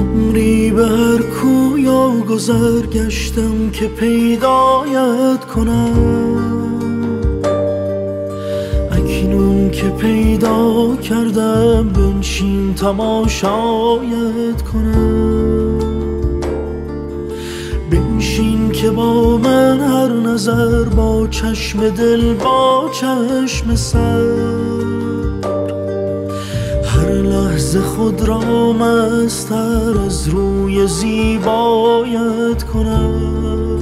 عمری به هر کویا گذر گشتم که پیدایت کنم، اکنون که پیدا کردم بنشین تماشایت کنم. بنشین که با من هر نظر، با چشم دل با چشم سر، هر لحظه خود را مستر از روی زیبایت کنم.